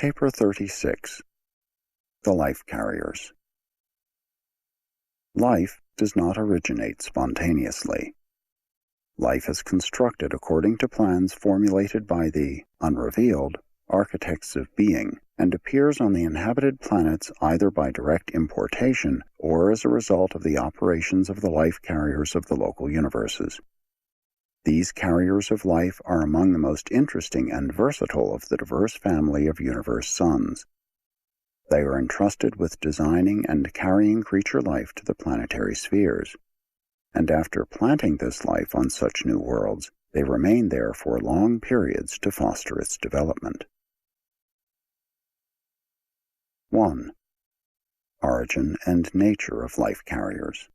Paper 36. The Life Carriers. Life does not originate spontaneously. Life is constructed according to plans formulated by the unrevealed architects of being and appears on the inhabited planets either by direct importation or as a result of the operations of the life carriers of the local universes. These carriers of life are among the most interesting and versatile of the diverse family of universe sons. They are entrusted with designing and carrying creature life to the planetary spheres, and after planting this life on such new worlds, they remain there for long periods to foster its development. 1. Origin and nature of life carriers.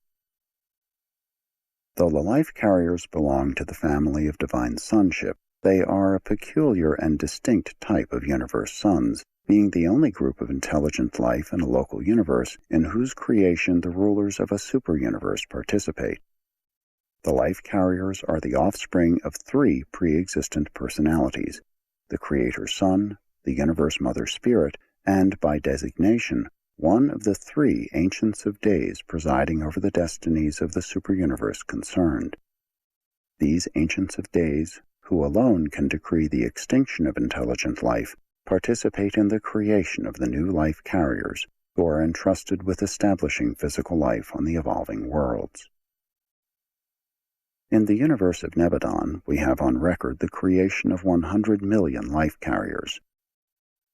Though the life carriers belong to the family of divine sonship, they are a peculiar and distinct type of universe sons, being the only group of intelligent life in a local universe in whose creation the rulers of a super-universe participate. The life carriers are the offspring of three pre-existent personalities: the Creator Son, the Universe Mother Spirit, and, by designation, one of the three Ancients of Days presiding over the destinies of the super-universe concerned. These Ancients of Days, who alone can decree the extinction of intelligent life, participate in the creation of the new life carriers, who are entrusted with establishing physical life on the evolving worlds. In the universe of Nebadon, we have on record the creation of 100 million life carriers.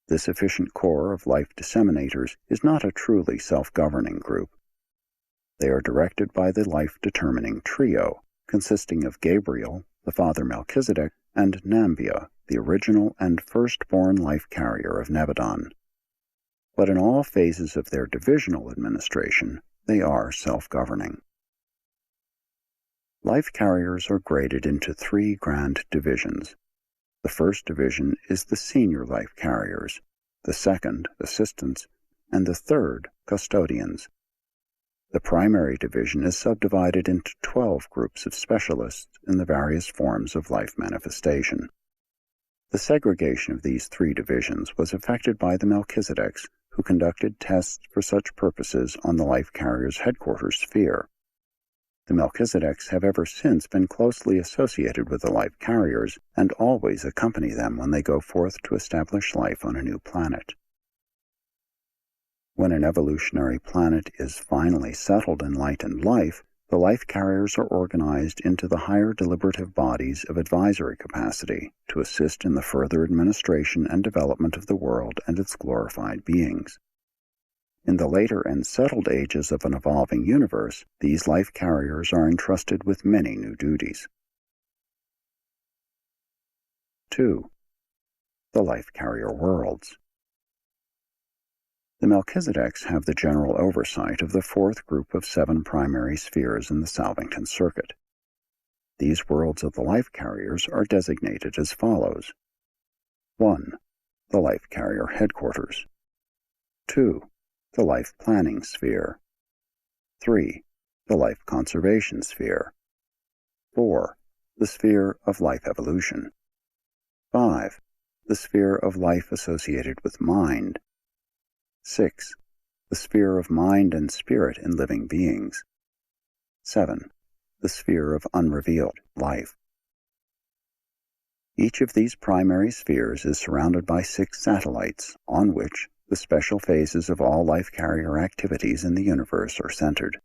This efficient core of life disseminators is not a truly self-governing group. They are directed by the life-determining trio, consisting of Gabriel, the father Melchizedek, and Nambia, the original and firstborn life carrier of Nebadon. But in all phases of their divisional administration, they are self-governing. Life carriers are graded into three grand divisions. The first division is the senior life carriers, the second, assistants, and the third, custodians. The primary division is subdivided into 12 groups of specialists in the various forms of life manifestation. The segregation of these three divisions was effected by the Melchizedeks, who conducted tests for such purposes on the life carrier's headquarters sphere. The Melchizedeks have ever since been closely associated with the life carriers and always accompany them when they go forth to establish life on a new planet. When an evolutionary planet is finally settled in light and life, the life carriers are organized into the higher deliberative bodies of advisory capacity to assist in the further administration and development of the world and its glorified beings. In the later and settled ages of an evolving universe, these life carriers are entrusted with many new duties. 2. The life carrier worlds. The Melchizedeks have the general oversight of the fourth group of 7 primary spheres in the Salvington Circuit. These worlds of the life carriers are designated as follows: 1. The life carrier headquarters. 2. The life planning sphere. 3. The life conservation sphere. 4. The sphere of life evolution. 5. The sphere of life associated with mind. 6. The sphere of mind and spirit in living beings. 7. The sphere of unrevealed life. Each of these primary spheres is surrounded by 6 satellites, on which the special phases of all life carrier activities in the universe are centered.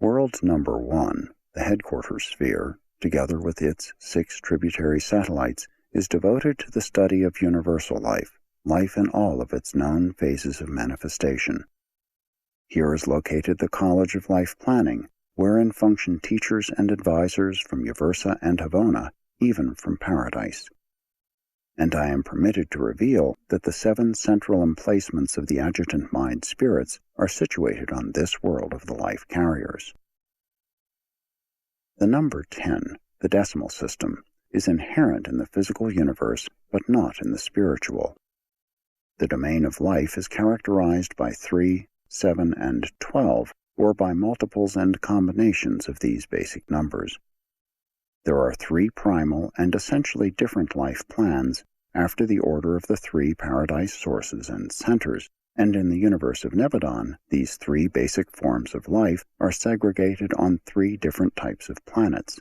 World number 1, the headquarters sphere, together with its 6 tributary satellites, is devoted to the study of universal life, life in all of its known phases of manifestation. Here is located the College of Life Planning, wherein function teachers and advisors from Yaversa and Havona, even from Paradise. And I am permitted to reveal that the 7 central emplacements of the adjutant mind spirits are situated on this world of the life carriers. The number 10, the decimal system, is inherent in the physical universe but not in the spiritual. The domain of life is characterized by 3, 7, and 12, or by multiples and combinations of these basic numbers. There are 3 primal and essentially different life plans, after the order of the three paradise sources and centers, and in the universe of Nebadon, these three basic forms of life are segregated on three different types of planets.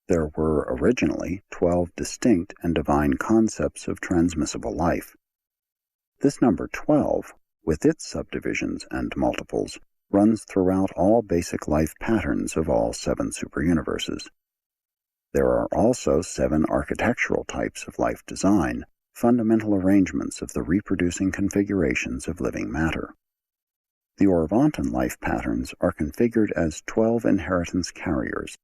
There were originally 12 distinct and divine concepts of transmissible life. This number 12, with its subdivisions and multiples, runs throughout all basic life patterns of all 7 superuniverses. There are also 7 architectural types of life design, fundamental arrangements of the reproducing configurations of living matter. The Orvantan life patterns are configured as 12 inheritance carriers.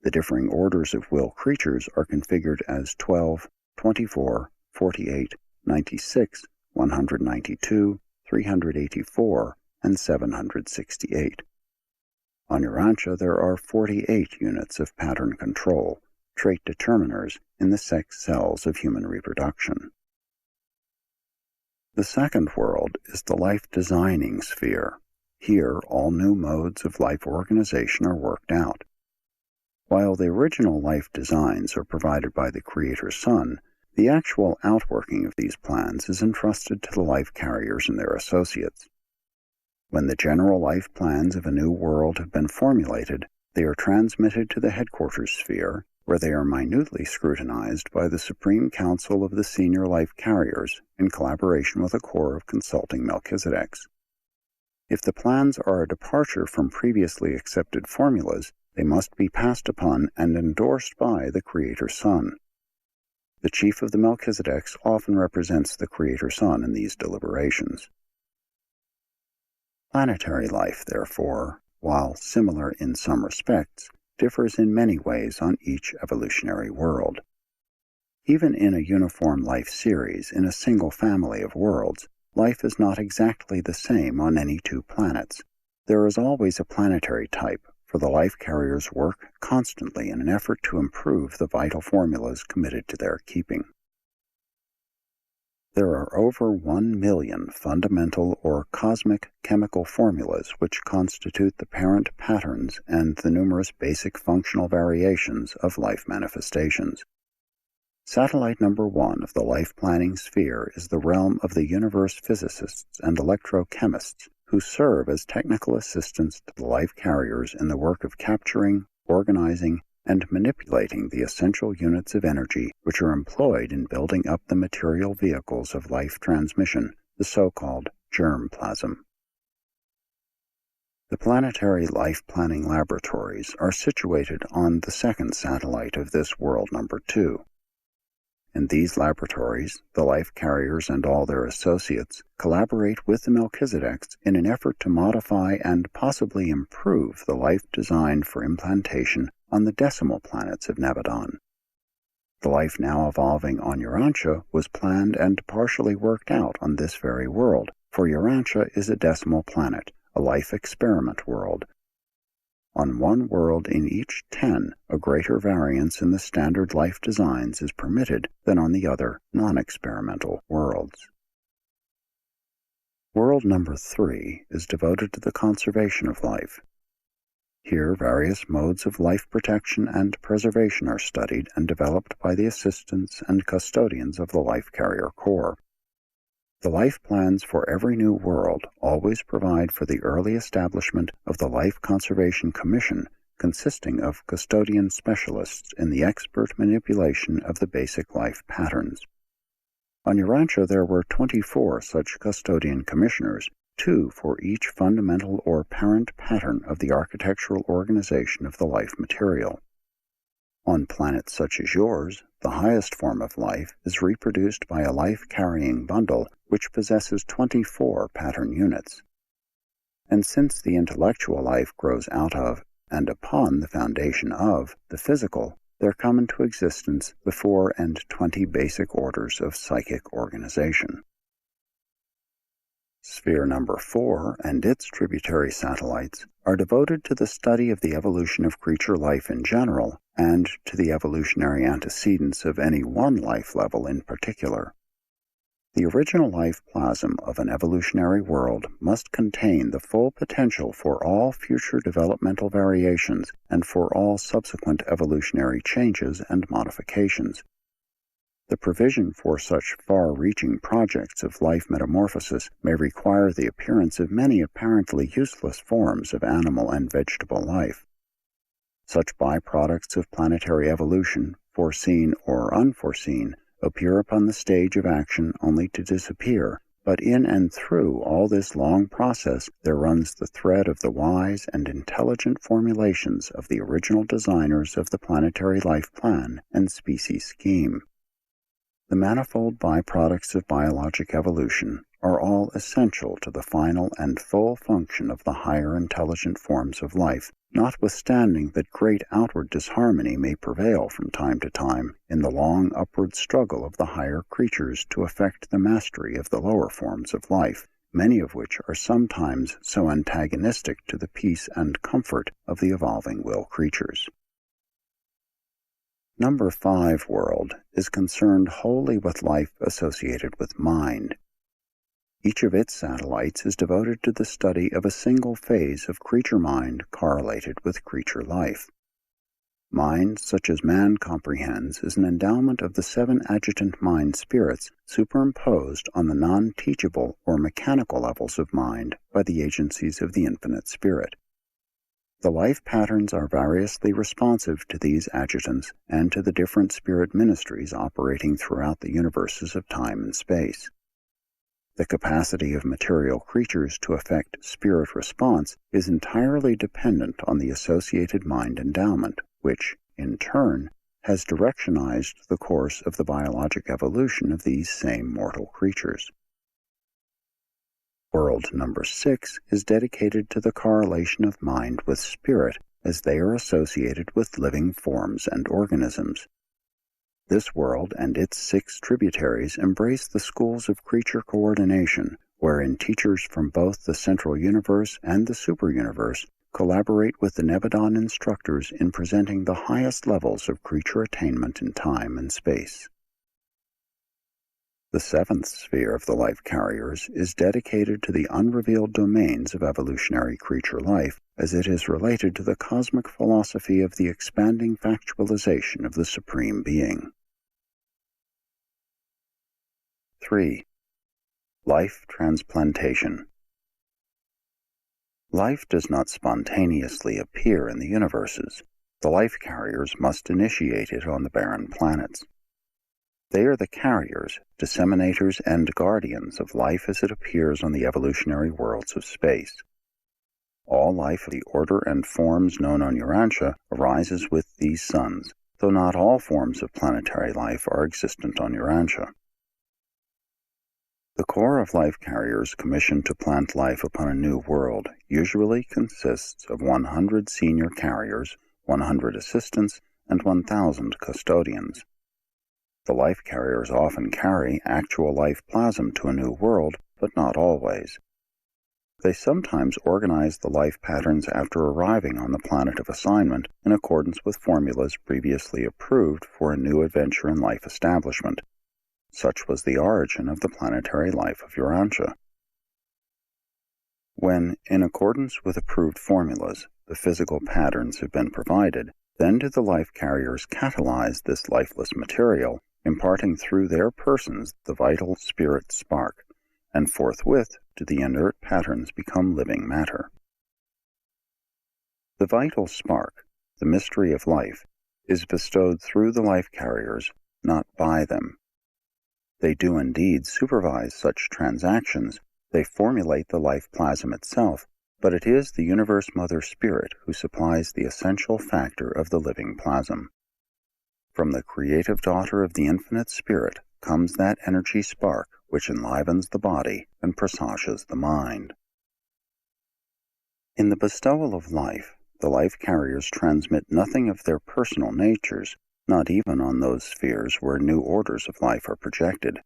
The differing orders of will creatures are configured as 12, 24, 48, 96, 192, 384, and 768. On Urantia, there are 48 units of pattern control, trait determiners, in the sex cells of human reproduction. The second world is the life-designing sphere. Here, all new modes of life organization are worked out. While the original life designs are provided by the Creator Sun, the actual outworking of these plans is entrusted to the life carriers and their associates. When the general life plans of a new world have been formulated, they are transmitted to the headquarters sphere, where they are minutely scrutinized by the Supreme Council of the Senior Life Carriers in collaboration with a corps of consulting Melchizedeks. If the plans are a departure from previously accepted formulas, they must be passed upon and endorsed by the Creator Sun. The chief of the Melchizedeks often represents the Creator Sun in these deliberations. Planetary life, therefore, while similar in some respects, differs in many ways on each evolutionary world. Even in a uniform life series in a single family of worlds, life is not exactly the same on any 2 planets. There is always a planetary type, for the life carriers work constantly in an effort to improve the vital formulas committed to their keeping. There are over 1 million fundamental or cosmic chemical formulas which constitute the parent patterns and the numerous basic functional variations of life manifestations. Satellite number 1 of the life planning sphere is the realm of the universe physicists and electrochemists who serve as technical assistants to the life carriers in the work of capturing, organizing, and manipulating the essential units of energy which are employed in building up the material vehicles of life transmission, the so-called germ plasm. The planetary life planning laboratories are situated on the second satellite of this world number 2. In these laboratories, the life carriers and all their associates collaborate with the Melchizedeks in an effort to modify and possibly improve the life designed for implantation on the decimal planets of Nebadon. The life now evolving on Urantia was planned and partially worked out on this very world, for Urantia is a decimal planet, a life experiment world. On one world in each 10, a greater variance in the standard life designs is permitted than on the other non-experimental worlds. World number 3 is devoted to the conservation of life. Here, various modes of life protection and preservation are studied and developed by the assistants and custodians of the Life Carrier Corps. The life plans for every new world always provide for the early establishment of the Life Conservation Commission, consisting of custodian specialists in the expert manipulation of the basic life patterns. On Urantia there were 24 such custodian commissioners, 2 for each fundamental or parent pattern of the architectural organization of the life material. On planets such as yours, the highest form of life is reproduced by a life-carrying bundle which possesses 24 pattern units. And since the intellectual life grows out of and upon the foundation of the physical, there come into existence the 4 and 20 basic orders of psychic organization. Sphere number 4 and its tributary satellites are devoted to the study of the evolution of creature life in general and to the evolutionary antecedents of any one life level in particular. The original life plasm of an evolutionary world must contain the full potential for all future developmental variations and for all subsequent evolutionary changes and modifications. The provision for such far-reaching projects of life metamorphosis may require the appearance of many apparently useless forms of animal and vegetable life. Such byproducts of planetary evolution, foreseen or unforeseen, appear upon the stage of action only to disappear, but in and through all this long process there runs the thread of the wise and intelligent formulations of the original designers of the planetary life plan and species scheme. The manifold byproducts of biologic evolution are all essential to the final and full function of the higher intelligent forms of life, notwithstanding that great outward disharmony may prevail from time to time in the long upward struggle of the higher creatures to effect the mastery of the lower forms of life, many of which are sometimes so antagonistic to the peace and comfort of the evolving will creatures. Number 5 world is concerned wholly with life associated with mind. Each of its satellites is devoted to the study of a single phase of creature mind correlated with creature life. Mind, such as man comprehends, is an endowment of the 7 adjutant mind spirits superimposed on the non-teachable or mechanical levels of mind by the agencies of the infinite spirit. The life patterns are variously responsive to these adjutants and to the different spirit ministries operating throughout the universes of time and space. The capacity of material creatures to effect spirit response is entirely dependent on the associated mind endowment, which, in turn, has directionized the course of the biologic evolution of these same mortal creatures. World number 6 is dedicated to the correlation of mind with spirit as they are associated with living forms and organisms. This world and its 6 tributaries embrace the schools of creature coordination, wherein teachers from both the central universe and the superuniverse collaborate with the Nebadon instructors in presenting the highest levels of creature attainment in time and space. The 7th sphere of the life carriers is dedicated to the unrevealed domains of evolutionary creature life as it is related to the cosmic philosophy of the expanding factualization of the Supreme Being. 3. Life transplantation. Life does not spontaneously appear in the universes. The life carriers must initiate it on the barren planets. They are the carriers, disseminators, and guardians of life as it appears on the evolutionary worlds of space. All life of the order and forms known on Urantia arises with these suns, though not all forms of planetary life are existent on Urantia. The corps of life carriers commissioned to plant life upon a new world usually consists of 100 senior carriers, 100 assistants, and 1,000 custodians. The life carriers often carry actual life plasm to a new world, but not always. They sometimes organize the life patterns after arriving on the planet of assignment in accordance with formulas previously approved for a new adventure in life establishment. Such was the origin of the planetary life of Urantia. When, in accordance with approved formulas, the physical patterns have been provided, then do the life carriers catalyze this lifeless material, imparting through their persons the vital spirit spark, and forthwith do the inert patterns become living matter. The vital spark, the mystery of life, is bestowed through the life carriers, not by them. They do indeed supervise such transactions, they formulate the life plasm itself, but it is the Universe Mother Spirit who supplies the essential factor of the living plasm. From the creative daughter of the Infinite Spirit comes that energy spark which enlivens the body and presages the mind. In the bestowal of life, the life carriers transmit nothing of their personal natures, not even on those spheres where new orders of life are projected.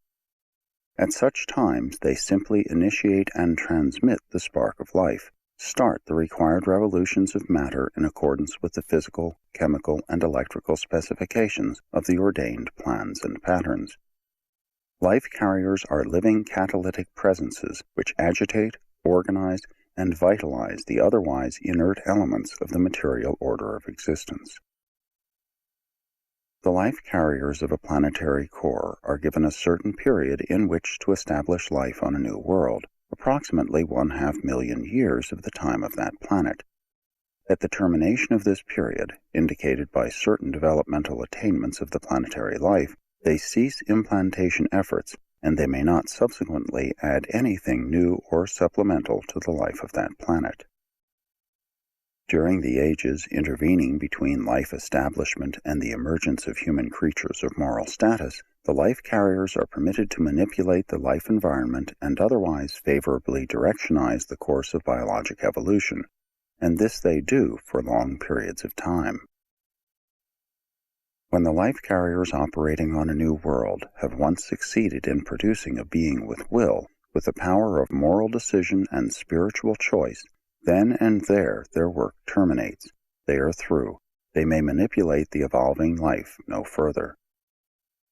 At such times they simply initiate and transmit the spark of life, start the required revolutions of matter in accordance with the physical, chemical, and electrical specifications of the ordained plans and patterns. Life carriers are living catalytic presences which agitate, organize, and vitalize the otherwise inert elements of the material order of existence. The life carriers of a planetary core are given a certain period in which to establish life on a new world, approximately 1/2 million years of the time of that planet. At the termination of this period, indicated by certain developmental attainments of the planetary life, they cease implantation efforts, and they may not subsequently add anything new or supplemental to the life of that planet. During the ages intervening between life establishment and the emergence of human creatures of moral status, the life carriers are permitted to manipulate the life environment and otherwise favorably directionize the course of biologic evolution, and this they do for long periods of time. When the life carriers operating on a new world have once succeeded in producing a being with will, with the power of moral decision and spiritual choice, then and there their work terminates. They are through. They may manipulate the evolving life no further.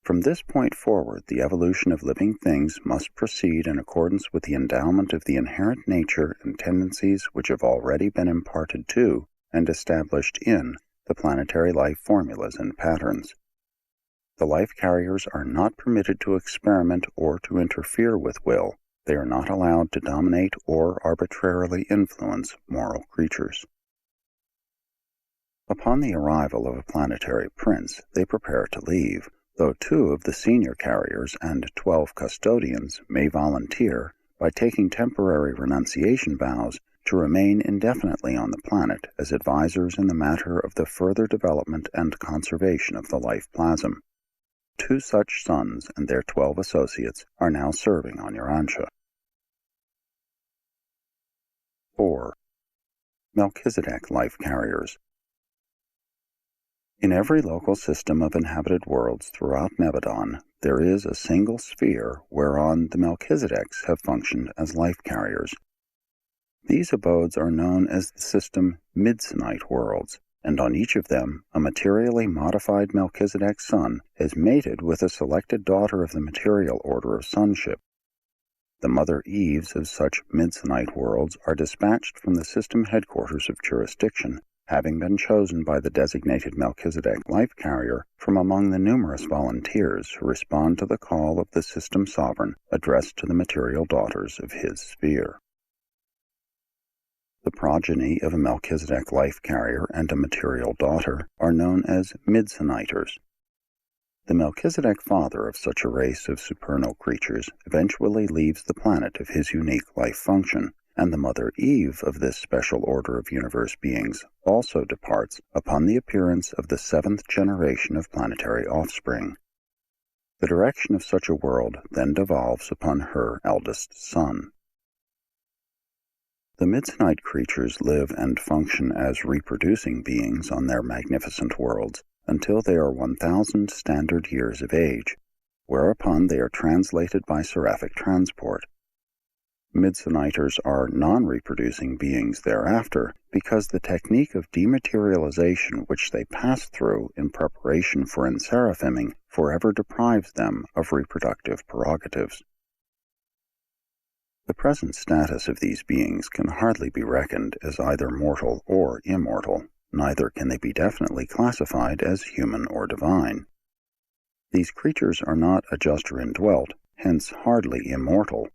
From this point forward, the evolution of living things must proceed in accordance with the endowment of the inherent nature and tendencies which have already been imparted to and established in the planetary life formulas and patterns. The life carriers are not permitted to experiment or to interfere with will. They are not allowed to dominate or arbitrarily influence moral creatures. Upon the arrival of a planetary prince, they prepare to leave, though 2 of the senior carriers and 12 custodians may volunteer, by taking temporary renunciation vows, to remain indefinitely on the planet as advisors in the matter of the further development and conservation of the life plasm. 2 such sons and their 12 associates are now serving on Urantia. 4. Melchizedek life carriers. In every local system of inhabited worlds throughout Nebadon, there is a single sphere whereon the Melchizedeks have functioned as life carriers. These abodes are known as the system Midsonite worlds, and on each of them a materially modified Melchizedek son is mated with a selected daughter of the material order of sonship. The Mother Eves of such Midsonite worlds are dispatched from the system headquarters of jurisdiction, having been chosen by the designated Melchizedek life carrier from among the numerous volunteers who respond to the call of the system sovereign addressed to the material daughters of his sphere. The progeny of a Melchizedek life carrier and a material daughter are known as Midsoniters. The Melchizedek father of such a race of supernal creatures eventually leaves the planet of his unique life function, and the Mother Eve of this special order of universe beings also departs upon the appearance of the 7th generation of planetary offspring. The direction of such a world then devolves upon her eldest son. The Midsonite creatures live and function as reproducing beings on their magnificent worlds until they are 1,000 standard years of age, whereupon they are translated by seraphic transport. Midsoniters are non-reproducing beings thereafter because the technique of dematerialization which they pass through in preparation for enseraphiming forever deprives them of reproductive prerogatives. The present status of these beings can hardly be reckoned as either mortal or immortal, neither can they be definitely classified as human or divine. These creatures are not adjuster indwelt, hence hardly immortal.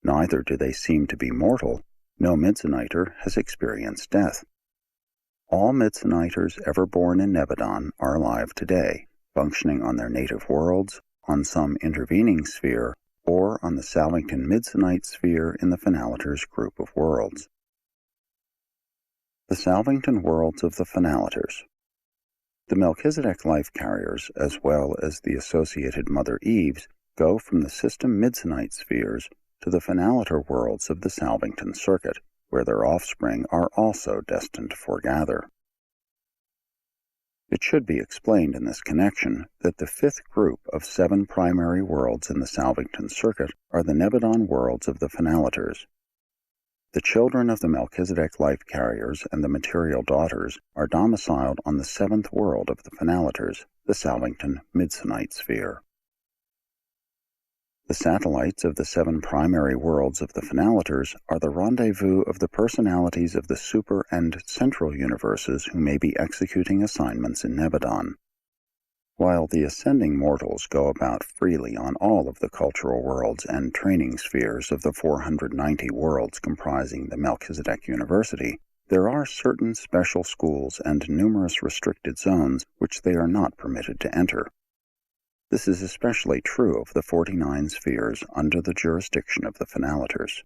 Neither do they seem to be mortal. No Midsoniter has experienced death. All Midsoniters ever born in Nebadon are alive today, functioning on their native worlds, on some intervening sphere, or on the Salvington Midsonite sphere in the Finaliters group of worlds. The Salvington worlds of the Finaliters. The Melchizedek life carriers, as well as the associated Mother Eves, go from the system Midsonite spheres to the Finaliter worlds of the Salvington circuit, where their offspring are also destined to foregather. It should be explained in this connection that the 5th group of 7 primary worlds in the Salvington circuit are the Nebadon worlds of the Finaliters. The children of the Melchizedek life carriers and the material daughters are domiciled on the 7th world of the Finaliters, the Salvington Midsonite sphere. The satellites of the 7 primary worlds of the Finaliters are the rendezvous of the personalities of the super and central universes who may be executing assignments in Nebadon. While the ascending mortals go about freely on all of the cultural worlds and training spheres of the 490 worlds comprising the Melchizedek University, there are certain special schools and numerous restricted zones which they are not permitted to enter. This is especially true of the 49 spheres under the jurisdiction of the Finaliters.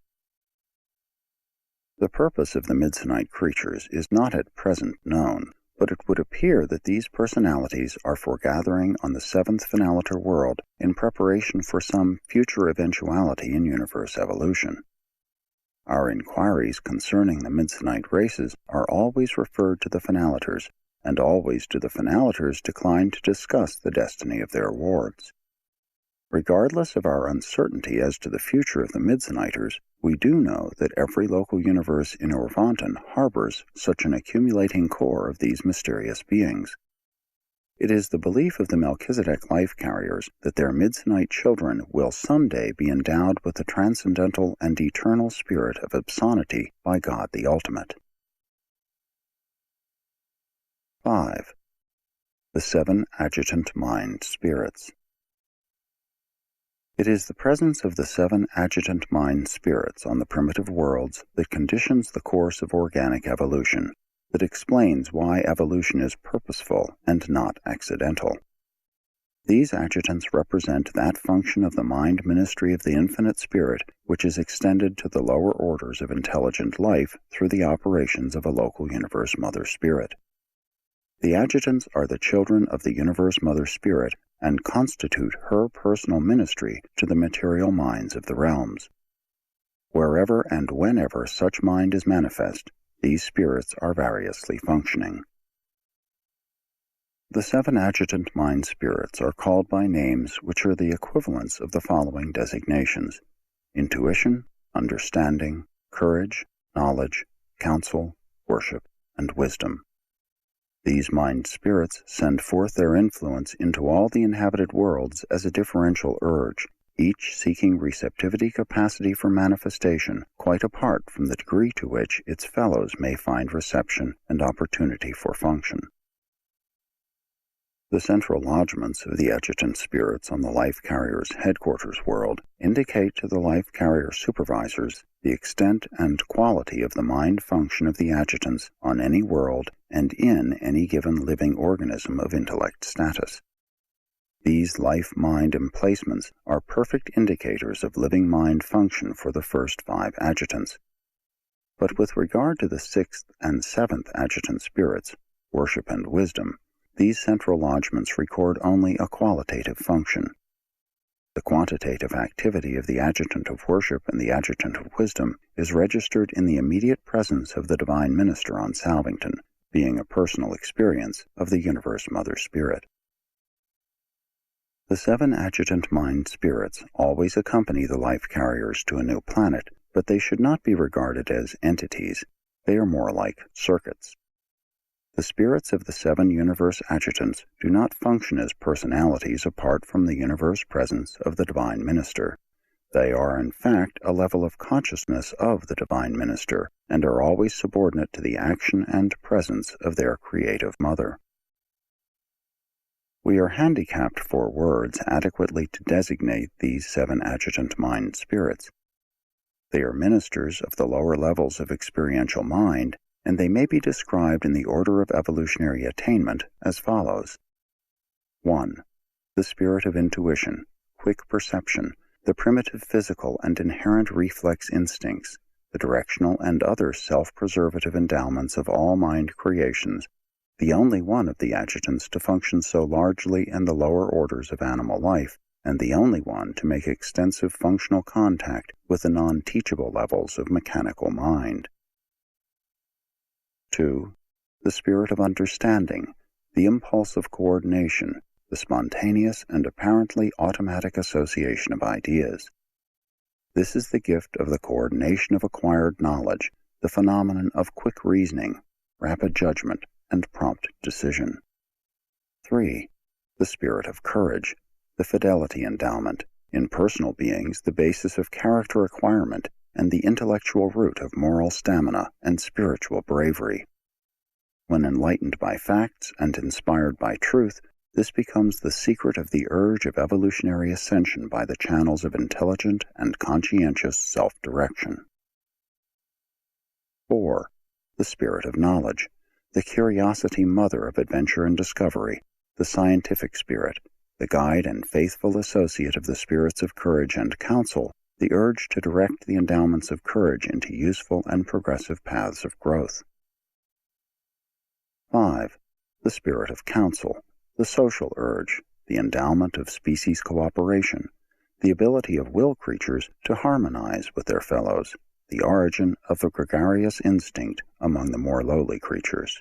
The purpose of the Midsonite creatures is not at present known, but it would appear that these personalities are foregathering on the 7th Finaliter world in preparation for some future eventuality in universe evolution. Our inquiries concerning the Midsonite races are always referred to the Finaliters, and always do the Finaliters decline to discuss the destiny of their wards. Regardless of our uncertainty as to the future of the Midsoniters, we do know that every local universe in Urvanton harbors such an accumulating core of these mysterious beings. It is the belief of the Melchizedek life carriers that their Midsonite children will someday be endowed with the transcendental and eternal spirit of Absonity by God the Ultimate. 5. The 7 Adjutant Mind Spirits. It is the presence of the 7 adjutant mind spirits on the primitive worlds that conditions the course of organic evolution, that explains why evolution is purposeful and not accidental. These adjutants represent that function of the mind ministry of the infinite spirit which is extended to the lower orders of intelligent life through the operations of a local universe mother spirit. The adjutants are the children of the universe mother spirit and constitute her personal ministry to the material minds of the realms. Wherever and whenever such mind is manifest, these spirits are variously functioning. The 7 adjutant mind spirits are called by names which are the equivalents of the following designations: intuition, understanding, courage, knowledge, counsel, worship, and wisdom. These mind spirits send forth their influence into all the inhabited worlds as a differential urge, each seeking receptivity capacity for manifestation quite apart from the degree to which its fellows may find reception and opportunity for function. The central lodgements of the adjutant spirits on the life carrier's headquarters world indicate to the life carrier supervisors the extent and quality of the mind function of the adjutants on any world and in any given living organism of intellect status. These life-mind emplacements are perfect indicators of living mind function for the first 5 adjutants. But with regard to the 6th and 7th adjutant spirits, worship and wisdom, these central lodgements record only a qualitative function. The quantitative activity of the adjutant of worship and the adjutant of wisdom is registered in the immediate presence of the divine minister on Salvington, being a personal experience of the universe mother spirit. The 7 adjutant mind spirits always accompany the life carriers to a new planet, but they should not be regarded as entities. They are more like circuits. The spirits of the 7 universe adjutants do not function as personalities apart from the universe presence of the divine minister. They are, in fact, a level of consciousness of the divine minister and are always subordinate to the action and presence of their creative mother. We are handicapped for words adequately to designate these 7 adjutant mind spirits. They are ministers of the lower levels of experiential mind, and they may be described in the order of evolutionary attainment as follows. 1. The spirit of intuition, quick perception, the primitive physical and inherent reflex instincts, the directional and other self-preservative endowments of all mind creations, the only one of the adjutants to function so largely in the lower orders of animal life, and the only one to make extensive functional contact with the non-teachable levels of mechanical mind. 2. The spirit of understanding, the impulse of coordination, the spontaneous and apparently automatic association of ideas. This is the gift of the coordination of acquired knowledge, the phenomenon of quick reasoning, rapid judgment, and prompt decision. 3. The spirit of courage, the fidelity endowment, in personal beings the basis of character acquirement and the intellectual root of moral stamina and spiritual bravery. When enlightened by facts and inspired by truth, This becomes the secret of the urge of evolutionary ascension by the channels of intelligent and conscientious self-direction. 4. The spirit of knowledge, the curiosity mother of adventure and discovery, the scientific spirit, the guide and faithful associate of the spirits of courage and counsel, the urge to direct the endowments of courage into useful and progressive paths of growth. 5. The spirit of counsel, the social urge, the endowment of species cooperation, the ability of will creatures to harmonize with their fellows, the origin of the gregarious instinct among the more lowly creatures.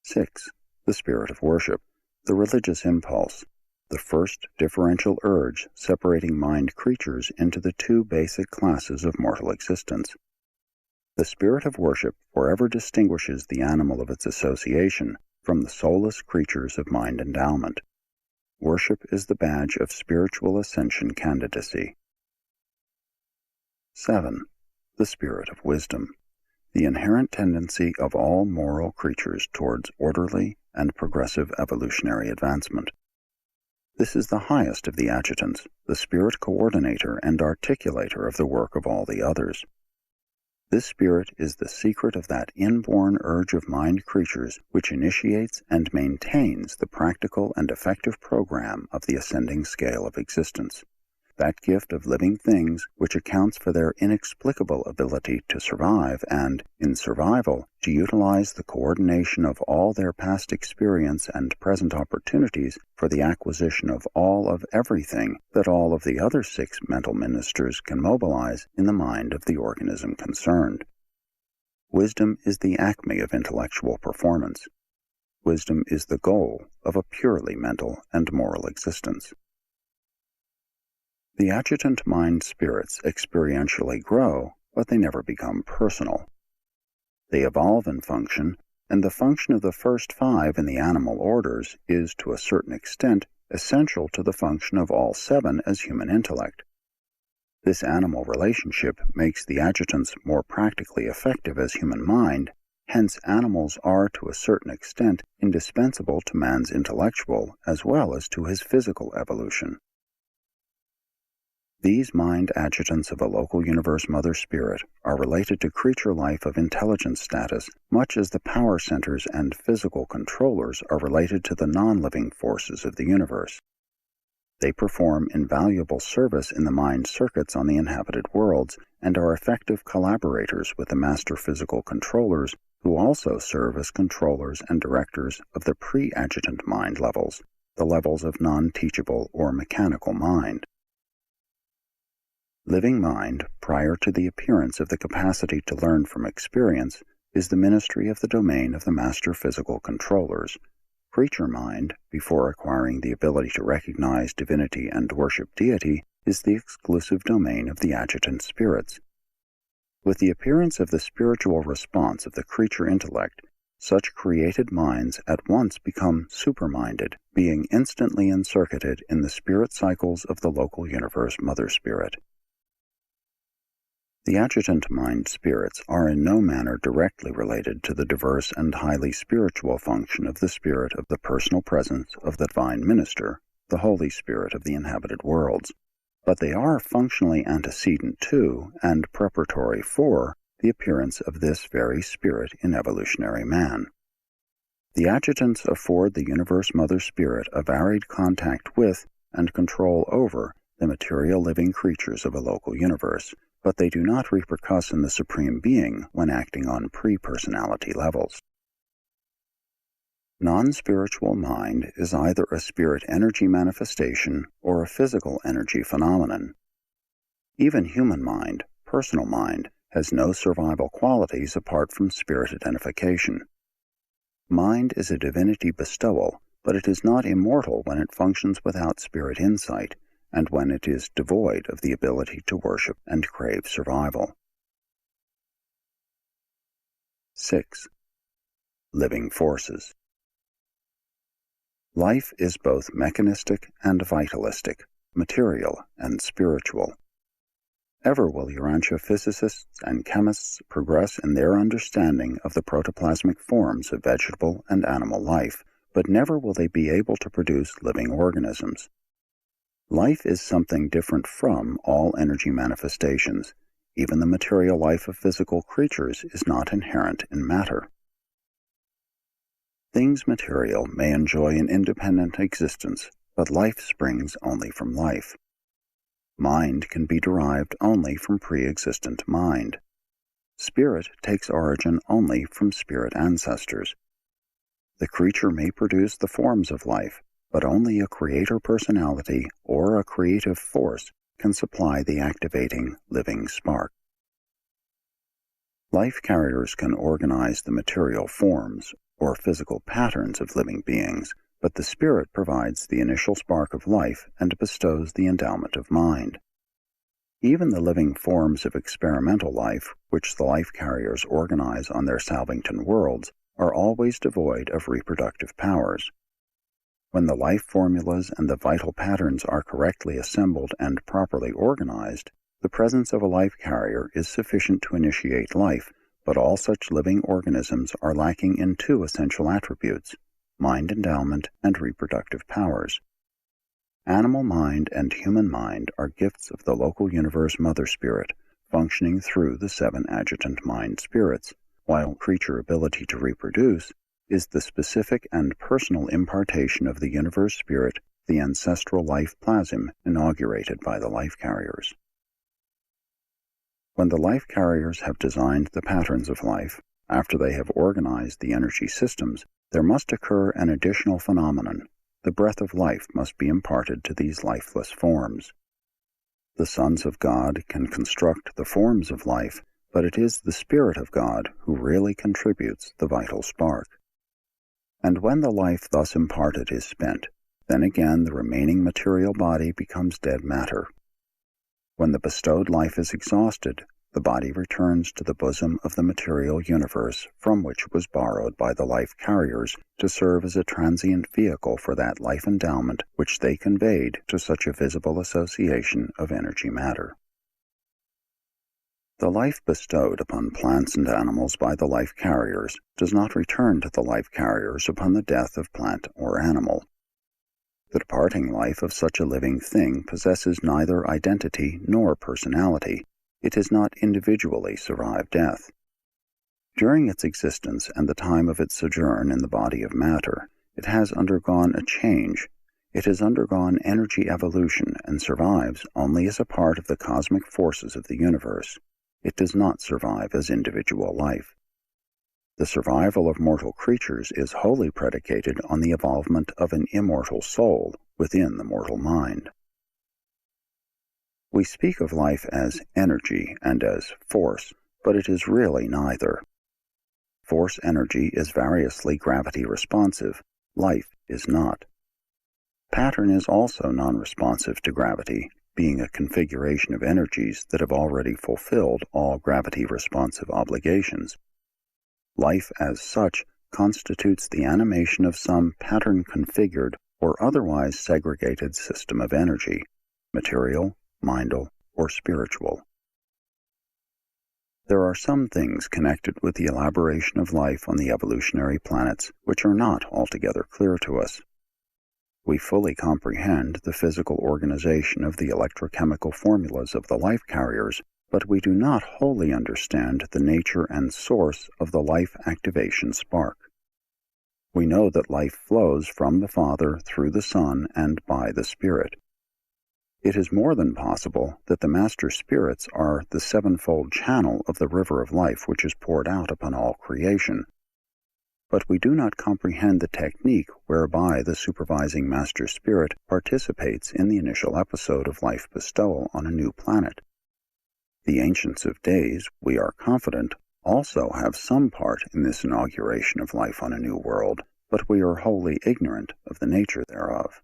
6. The spirit of worship, the religious impulse, the first differential urge separating mind creatures into the two basic classes of mortal existence. The spirit of worship forever distinguishes the animal of its association from the soulless creatures of mind endowment. Worship is the badge of spiritual ascension candidacy. 7. The spirit of wisdom, the inherent tendency of all moral creatures towards orderly and progressive evolutionary advancement. This is the highest of the adjutants, the spirit coordinator and articulator of the work of all the others. This spirit is the secret of that inborn urge of mind creatures which initiates and maintains the practical and effective program of the ascending scale of existence. That gift of living things which accounts for their inexplicable ability to survive and, in survival, to utilize the coordination of all their past experience and present opportunities for the acquisition of all of everything that all of the other 6 mental ministers can mobilize in the mind of the organism concerned. Wisdom is the acme of intellectual performance. Wisdom is the goal of a purely mental and moral existence. The adjutant mind spirits experientially grow, but they never become personal. They evolve in function, and the function of the first 5 in the animal orders is, to a certain extent, essential to the function of all 7 as human intellect. This animal relationship makes the adjutants more practically effective as human mind, hence animals are, to a certain extent, indispensable to man's intellectual as well as to his physical evolution. These mind adjutants of a local universe mother spirit are related to creature life of intelligence status, much as the power centers and physical controllers are related to the non-living forces of the universe. They perform invaluable service in the mind circuits on the inhabited worlds and are effective collaborators with the master physical controllers, who also serve as controllers and directors of the pre-adjutant mind levels, the levels of non-teachable or mechanical mind. Living mind, prior to the appearance of the capacity to learn from experience, is the ministry of the domain of the master physical controllers. Creature mind, before acquiring the ability to recognize divinity and worship deity, is the exclusive domain of the adjutant spirits. With the appearance of the spiritual response of the creature intellect, such created minds at once become superminded, being instantly encircuited in the spirit cycles of the local universe mother spirit. The adjutant mind spirits are in no manner directly related to the diverse and highly spiritual function of the spirit of the personal presence of the divine minister, the Holy Spirit of the inhabited worlds, but they are functionally antecedent to and preparatory for the appearance of this very spirit in evolutionary man. The adjutants afford the universe mother spirit a varied contact with and control over the material living creatures of a local universe, but they do not repercuss in the Supreme Being when acting on pre-personality levels. Non-spiritual mind is either a spirit energy manifestation or a physical energy phenomenon. Even human mind, personal mind, has no survival qualities apart from spirit identification. Mind is a divinity bestowal, but it is not immortal when it functions without spirit insight, and when it is devoid of the ability to worship and crave survival. 6. Living forces. Life is both mechanistic and vitalistic, material and spiritual. Ever will Urantia physicists and chemists progress in their understanding of the protoplasmic forms of vegetable and animal life, but never will they be able to produce living organisms. Life is something different from all energy manifestations. Even the material life of physical creatures is not inherent in matter. Things material may enjoy an independent existence, but life springs only from life. Mind can be derived only from pre-existent mind. Spirit takes origin only from spirit ancestors. The creature may produce the forms of life, but only a creator personality or a creative force can supply the activating, living spark. Life carriers can organize the material forms or physical patterns of living beings, but the spirit provides the initial spark of life and bestows the endowment of mind. Even the living forms of experimental life, which the life carriers organize on their Salvington worlds, are always devoid of reproductive powers. When the life formulas and the vital patterns are correctly assembled and properly organized, the presence of a life carrier is sufficient to initiate life, but all such living organisms are lacking in two essential attributes: mind endowment and reproductive powers. Animal mind and human mind are gifts of the local universe Mother Spirit, functioning through the 7 adjutant mind spirits, while creature ability to reproduce is the specific and personal impartation of the universe spirit, the ancestral life plasm inaugurated by the life carriers. When the life carriers have designed the patterns of life, after they have organized the energy systems, there must occur an additional phenomenon. The breath of life must be imparted to these lifeless forms. The sons of God can construct the forms of life, but it is the Spirit of God who really contributes the vital spark. And when the life thus imparted is spent, then again the remaining material body becomes dead matter. When the bestowed life is exhausted, the body returns to the bosom of the material universe from which it was borrowed by the life carriers to serve as a transient vehicle for that life endowment which they conveyed to such a visible association of energy matter. The life bestowed upon plants and animals by the life carriers does not return to the life carriers upon the death of plant or animal. The departing life of such a living thing possesses neither identity nor personality. It has not individually survived death. During its existence and the time of its sojourn in the body of matter, it has undergone a change. It has undergone energy evolution and survives only as a part of the cosmic forces of the universe. It does not survive as individual life. The survival of mortal creatures is wholly predicated on the evolvement of an immortal soul within the mortal mind. We speak of life as energy and as force, but it is really neither. Force energy is variously gravity responsive. Life is not. Pattern is also non-responsive to gravity, being a configuration of energies that have already fulfilled all gravity-responsive obligations. Life as such constitutes the animation of some pattern-configured or otherwise segregated system of energy, material, mindal, or spiritual. There are some things connected with the elaboration of life on the evolutionary planets which are not altogether clear to us. We fully comprehend the physical organization of the electrochemical formulas of the life carriers, but we do not wholly understand the nature and source of the life activation spark. We know that life flows from the Father through the Son and by the Spirit. It is more than possible that the Master Spirits are the sevenfold channel of the river of life which is poured out upon all creation. But we do not comprehend the technique whereby the supervising Master Spirit participates in the initial episode of life bestowal on a new planet. The Ancients of Days, we are confident, also have some part in this inauguration of life on a new world, but we are wholly ignorant of the nature thereof.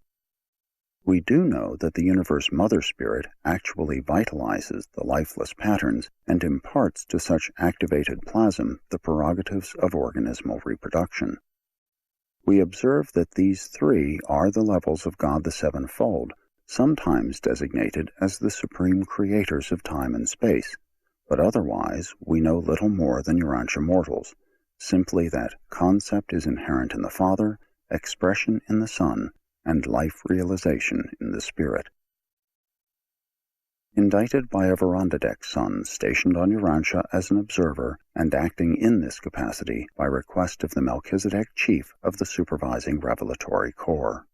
We do know that the Universe Mother Spirit actually vitalizes the lifeless patterns and imparts to such activated plasm the prerogatives of organismal reproduction. We observe that these three are the levels of God the Sevenfold, sometimes designated as the supreme creators of time and space, but otherwise we know little more than Urantia mortals, simply that concept is inherent in the Father, expression in the sun, and life realization in the spirit. Indicted by a veranda deck son stationed on Urantia as an observer and acting in this capacity by request of the Melchizedek chief of the supervising revelatory corps.